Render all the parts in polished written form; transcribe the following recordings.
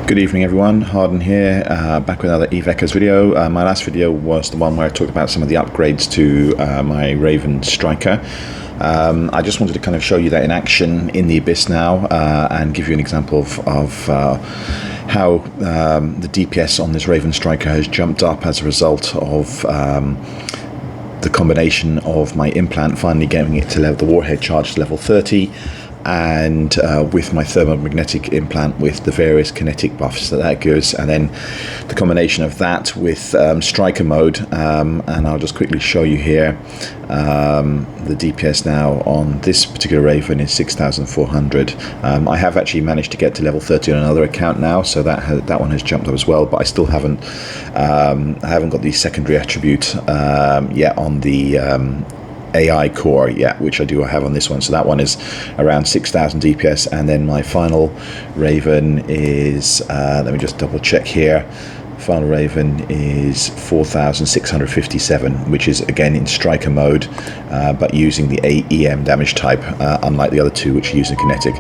Good evening everyone, Harden here, back with another Eve Echoes video. My last video was the one where I talked about some of the upgrades to my Raven Striker. I just wanted to kind of show you that in action in the Abyss now and give you an example of how the DPS on this Raven Striker has jumped up as a result of the combination of my implant finally getting it to the Warhead Charge Level 30 and with my thermomagnetic implant with the various kinetic buffs that gives, and then the combination of that with striker mode, and I'll just quickly show you here. The DPS now on this particular Raven is 6,400. I have actually managed to get to level 30 on another account now, so that one has jumped up as well, but I still haven't got the secondary attribute yet on the AI core yet, which I do have on this one. So that one is around 6,000 DPS, and then my final Raven is let me just double check here. Final Raven is 4,657, which is again in striker mode, but using the EM damage type, unlike the other two which are using kinetic.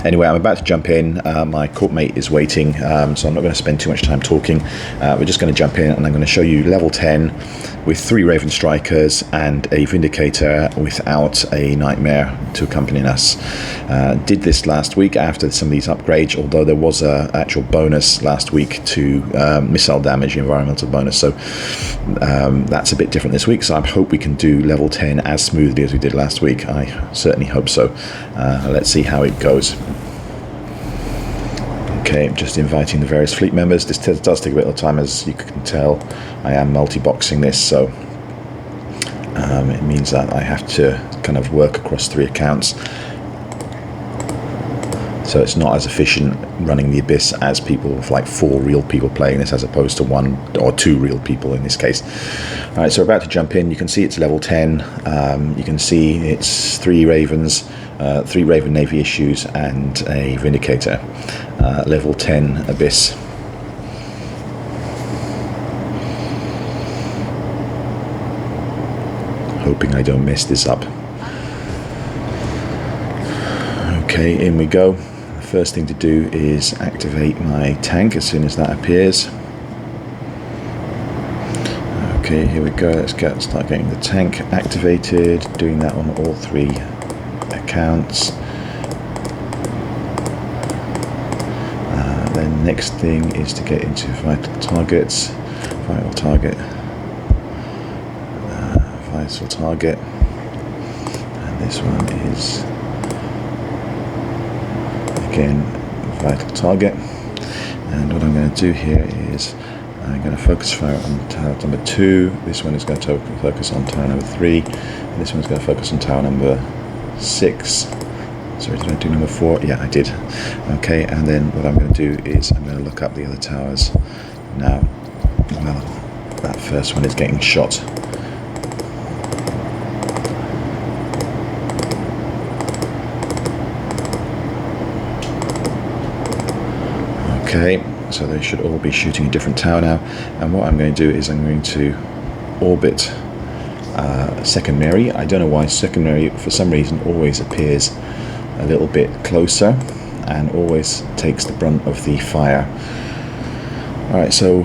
Anyway, I'm about to jump in. My corp mate is waiting, so I'm not going to spend too much time talking. We're just going to jump in, and I'm going to show you level 10 with 3 Raven Strikers and a Vindicator without a Nightmare to accompany us. Did this last week after some of these upgrades, although there was an actual bonus last week to missile damage, environmental bonus, so that's a bit different this week, so I hope we can do level 10 as smoothly as we did last week. I certainly hope so. Let's see how it goes. Okay, I'm just inviting the various fleet members. This does take a bit of time, as you can tell. I am multi-boxing this, so it means that I have to kind of work across 3 accounts. So it's not as efficient running the Abyss as people with like 4 real people playing this, as opposed to 1 or 2 real people in this case. All right, so we're about to jump in. You can see it's level 10. You can see it's 3 Ravens, 3 Raven Navy issues, and a Vindicator. Level 10 Abyss. Hoping I don't mess this up. Okay, in we go. First thing to do is activate my tank as soon as that appears. Okay, here we go. Let's start getting the tank activated. Doing that on all 3 accounts. Then next thing is to get into vital targets. Vital target. Vital target. And this one is again vital target, and what I'm going to do here is I'm going to focus fire on tower number 2. This one is going to focus on tower number 3, and this one's going to focus on tower number 6. Sorry, did I do number 4? Yeah, I did. Okay, and then what I'm going to do is I'm going to look up the other towers now. Well, that first one is getting shot. Okay, so they should all be shooting a different tower now, and what I'm going to do is I'm going to orbit Second Mary. I don't know why Second Mary for some reason always appears a little bit closer and always takes the brunt of the fire. Alright, so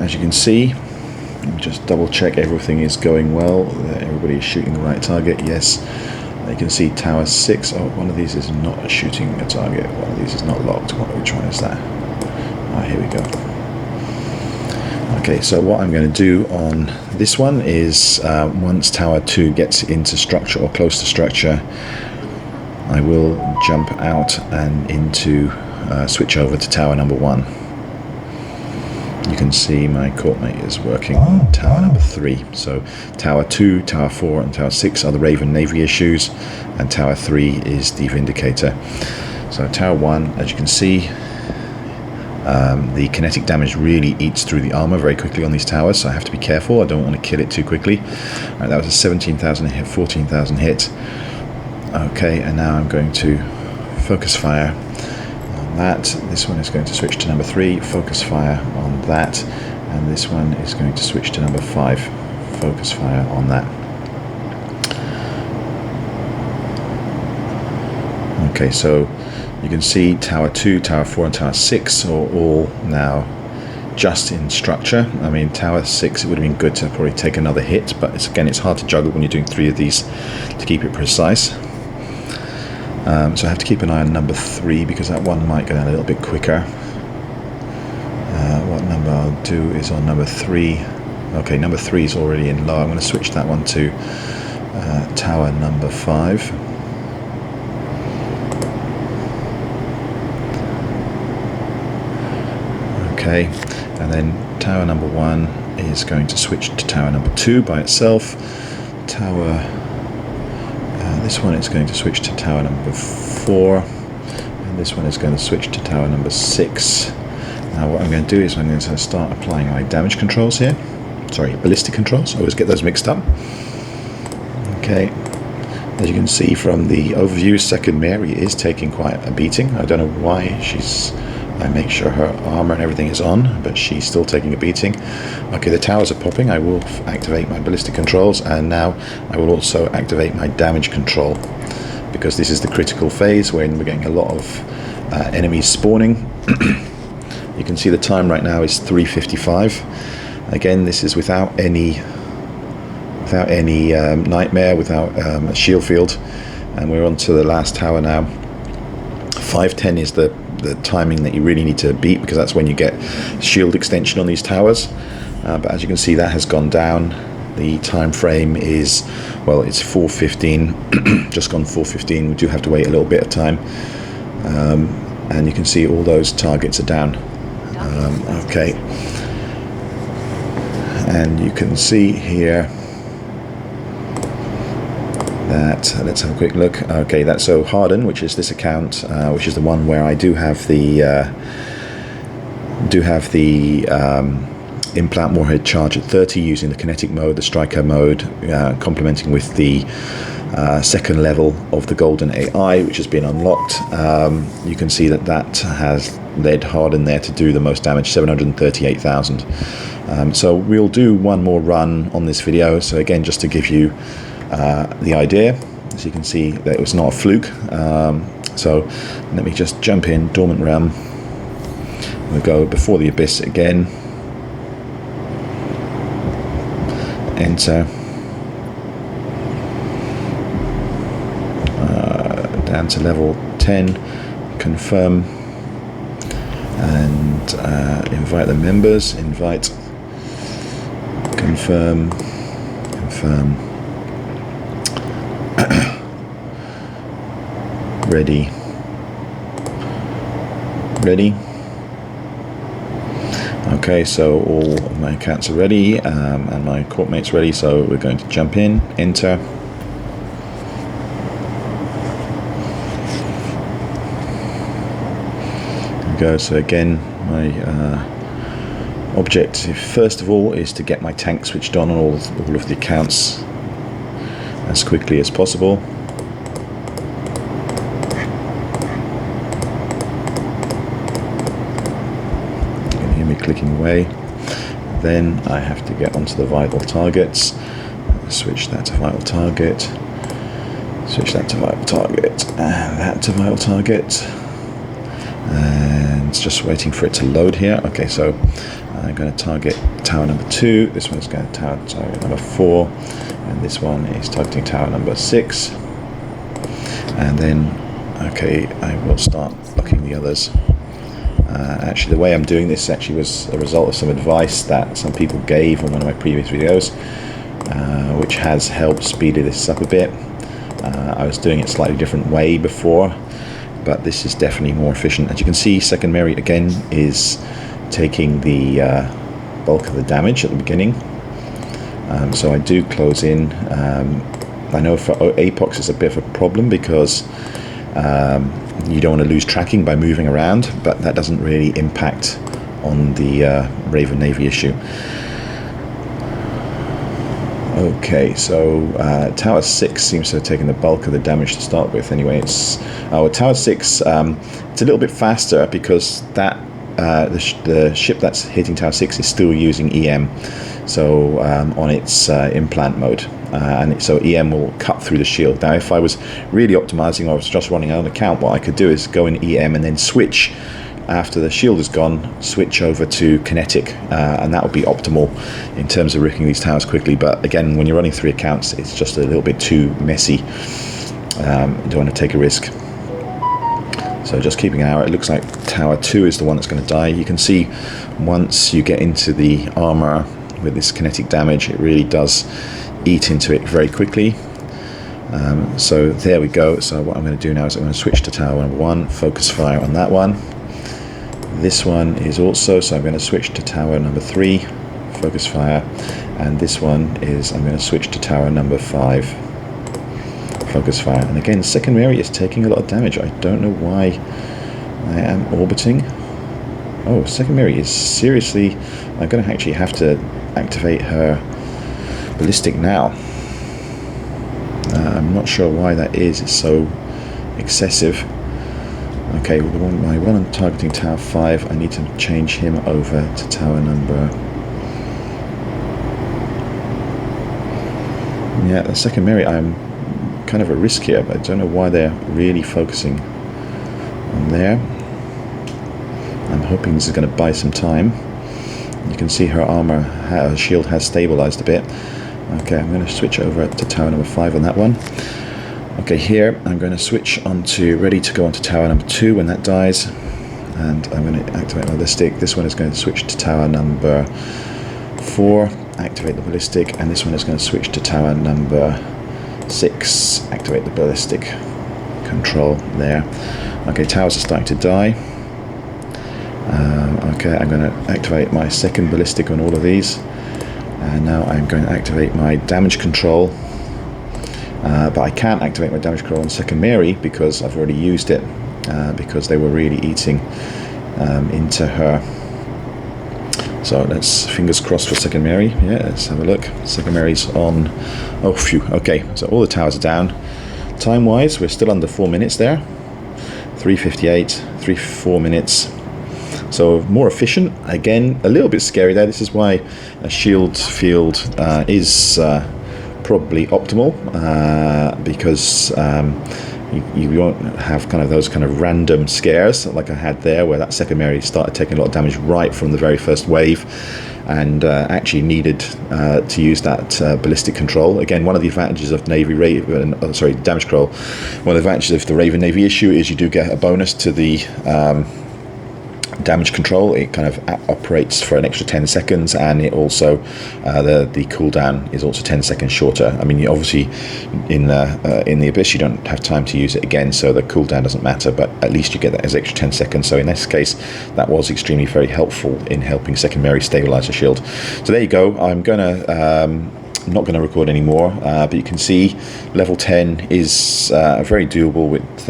as you can see, just double check everything is going well, that everybody is shooting the right target. Yes. You can see tower 6. Oh, one of these is not shooting a target. One of these is not locked. Which one is that? Ah, here we go. Okay, so what I'm going to do on this one is once tower 2 gets into structure or close to structure, I will jump out and into switch over to tower number 1. You can see my corp mate is working on tower number 3. So tower 2, tower 4 and tower 6 are the Raven Navy issues, and tower 3 is the Vindicator. So tower 1, as you can see, the kinetic damage really eats through the armor very quickly on these towers, so I have to be careful. I don't want to kill it too quickly. Right, that was a 17,000 hit, 14,000 hit. Okay, and now I'm going to focus fire that. This one is going to switch to number 3, focus fire on that, and this one is going to switch to number 5, focus fire on that. Okay, so You can see Tower 2, Tower 4 and Tower 6 are all now just in structure. I mean, Tower 6, it would have been good to probably take another hit, but it's hard to juggle when you're doing 3 of these to keep it precise. So I have to keep an eye on number 3 because that one might go down a little bit quicker. What number I'll do is on number 3. Okay, number 3 is already in low. I'm going to switch that one to tower number 5. Okay, and then tower number 1 is going to switch to tower number 2 by itself. This one is going to switch to tower number 4, and this one is going to switch to tower number 6. Now what I'm going to do is I'm going to start applying my damage controls here. Sorry, ballistic controls. I always get those mixed up. Okay, as you can see from the overview, second Mary is taking quite a beating. I don't know why. I make sure her armor and everything is on, but she's still taking a beating. Okay, the towers are popping. I will activate my ballistic controls, and now I will also activate my damage control, because this is the critical phase when we're getting a lot of enemies spawning. You can see the time right now is 3:55. Again, this is without any nightmare, without a shield field, and we're on to the last tower now. 5:10 is the timing that you really need to beat, because that's when you get shield extension on these towers. But as you can see, that has gone down. The time frame is, well, it's 4:15, just gone 4:15. We do have to wait a little bit of time, and you can see all those targets are down. Okay, and you can see here that, let's have a quick look. Okay, that's so Harden, which is this account, which is the one where I do have the implant Warhead Charge at 30 using the kinetic mode, the striker mode, complementing with the second level of the Golden AI, which has been unlocked. You can see that has led Harden there to do the most damage, 738,000. So we'll do one more run on this video. So again, just to give you the idea, as you can see, that it was not a fluke. So let me just jump in, Dormant Realm. We'll go before the Abyss again. Enter. Down to level 10. Confirm. And invite the members. Invite. Confirm. Confirm. Ready. Ready. Okay, so all of my accounts are ready, and my corp mates ready, so we're going to jump in, enter. There we go. So again, my objective first of all is to get my tank switched on all of the accounts as quickly as possible. Clicking away. Then I have to get onto the vital targets. Switch that to vital target. Switch that to vital target, and that to vital target. And it's just waiting for it to load here. Okay, so I'm going to target tower number 2. This one is going to target number 4, and this one is targeting tower number 6. And then, okay, I will start blocking the others. Actually, the way I'm doing this actually was a result of some advice that some people gave on one of my previous videos, which has helped speed this up a bit. I was doing it a slightly different way before, but this is definitely more efficient. As you can see, second Mary again is taking the bulk of the damage at the beginning. So I do close in. I know for Apox it's a bit of a problem because you don't want to lose tracking by moving around, but that doesn't really impact on the Raven Navy issue. Okay, so Tower 6 seems to have taken the bulk of the damage to start with. Anyway, it's Tower 6. It's a little bit faster because that the ship that's hitting Tower 6 is still using EM, so on its implant mode. and so EM will cut through the shield. Now if I was really optimizing, or I was just running on account, what I could do is go in EM and then switch after the shield is gone, switch over to kinetic, and that would be optimal in terms of ripping these towers quickly. But again, when you're running 3 accounts, it's just a little bit too messy. You don't want to take a risk. So just keeping an eye. It looks like tower 2 is the one that's going to die. You can see once you get into the armor with this kinetic damage, it really does eat into it very quickly. So there we go. So what I'm going to do now is I'm going to switch to tower number 1, focus fire on that one. This one is also, so I'm going to switch to tower number 3, focus fire, and this one is, I'm going to switch to tower number 5, focus fire. And again, second Mary is taking a lot of damage. I don't know why I am orbiting. Oh, second Mary is seriously, I'm going to actually have to activate her ballistic now. I'm not sure why that is. It's so excessive. Okay, my one I'm targeting tower 5, I need to change him over to tower number... Yeah, the second Mary, I'm kind of at risk here, but I don't know why they're really focusing on there. I'm hoping this is going to buy some time. You can see her armor, her shield has stabilized a bit. Okay, I'm going to switch over to tower number 5 on that one. Okay, here I'm going to switch onto, ready to go onto tower number 2 when that dies, and I'm going to activate my ballistic. This one is going to switch to tower number 4, activate the ballistic, and this one is going to switch to tower number 6, activate the ballistic control there. Okay, towers are starting to die. Okay, I'm going to activate my second ballistic on all of these, and now I'm going to activate my damage control. But I can't activate my damage control on second Mary because I've already used it, because they were really eating into her. So let's fingers crossed for second Mary. Yeah, let's have a look. Second Mary's on. Oh, phew. Okay, so all the towers are down. Time wise, we're still under 4 minutes there. 3:58, 4 minutes. So more efficient. Again, a little bit scary there. This is why a shield field is probably optimal, because you won't have kind of those kind of random scares like I had there, where that second Mary started taking a lot of damage right from the very first wave, and actually needed to use that ballistic control. Again, one of the advantages of Navy Raven, damage control, one of the advantages of the Raven Navy issue is you do get a bonus to the damage control. It kind of operates for an extra 10 seconds, and it also the cooldown is also 10 seconds shorter. I mean, obviously in the Abyss you don't have time to use it again, so the cooldown doesn't matter, but at least you get that as extra 10 seconds. So in this case, that was extremely very helpful in helping second Mary stabilize the shield. So there you go. I'm not going to record anymore, but you can see level 10 is very doable with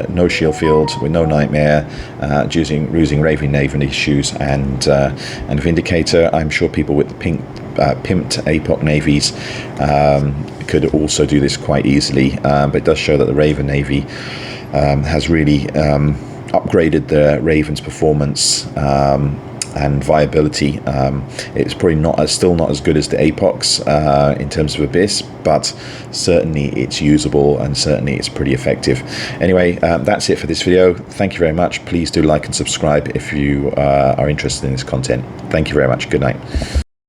no shield field, with no nightmare, using Raven Navy issues and Vindicator. I'm sure people with the pimped APOC navies could also do this quite easily, but it does show that the Raven Navy has really upgraded the Raven's performance and viability. It's probably still not as good as the APOCs in terms of Abyss, but certainly it's usable, and certainly it's pretty effective. Anyway, that's it for this video. Thank you very much. Please do like and subscribe if you are interested in this content. Thank you very much. Good night.